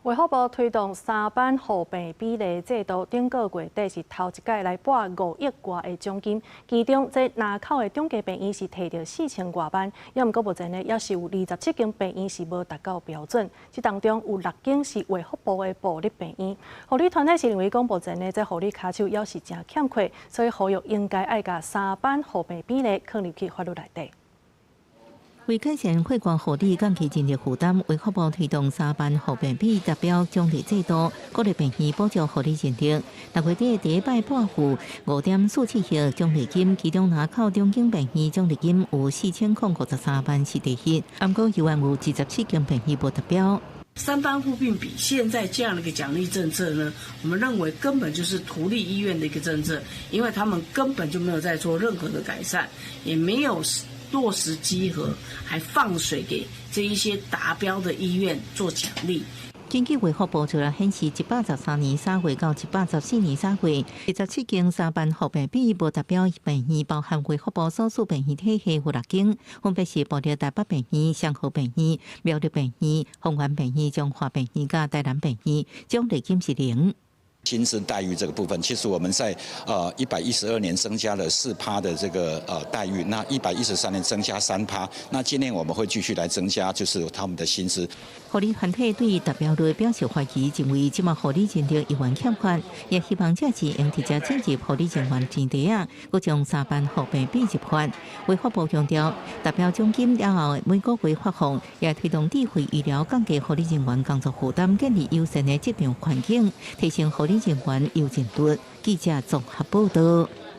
卫福部推动三班互病比例制度，顶个月底是头一届来拨5亿外的奖金，其中这南口的中级病院是摕到4000外万，也毋过目前呢，也是有27间病院是无达到标准，这当中有6间是卫福部的部立病院。护理团体是认为讲目前呢，这护理卡手也是真欠缺，所以呼吁应该爱甲三班互病比例考入去法律内底。为改善血管护理降低人力负担，卫福部推动3班互病比达标奖励制度，鼓励病院补助护理人力。6月底第一摆拨付5.47亿奖励金，其中南口中景病院奖励金有4053万是第一，不过有27间病院无达标。3班互病比现在这样的一个奖励政策呢，我们认为根本就是图利医院的一个政策，因为他们根本就没有在做任何的改善，也没有落实稽核，还放水给这一些达标的医院做奖励。根据卫福部资料显示，113年3月到114年3月，17间3班互病比无达标病院，包含卫福部所属病院体系有6间，分别是部立台北病院、祥和病院、苗栗病院、丰原病院、中华病院、甲台南病院，奖励金是0。薪资待遇这个部分，其实我们在112年增加了4%的这个待遇，那113年增加3%，那今年我们会继续来增加，就是他们的薪资。护理团体对达标率表示怀疑，认为即卖护理人力有欠缺，也希望这次用直接进入护理人员前提啊，佮将3班互病比入法。卫福部强调，达标奖金了后每个月发放，也推动智慧医疗降低护理人员工作负担，建立优善的职场环境，提升护理人员优质度。记者综合报道。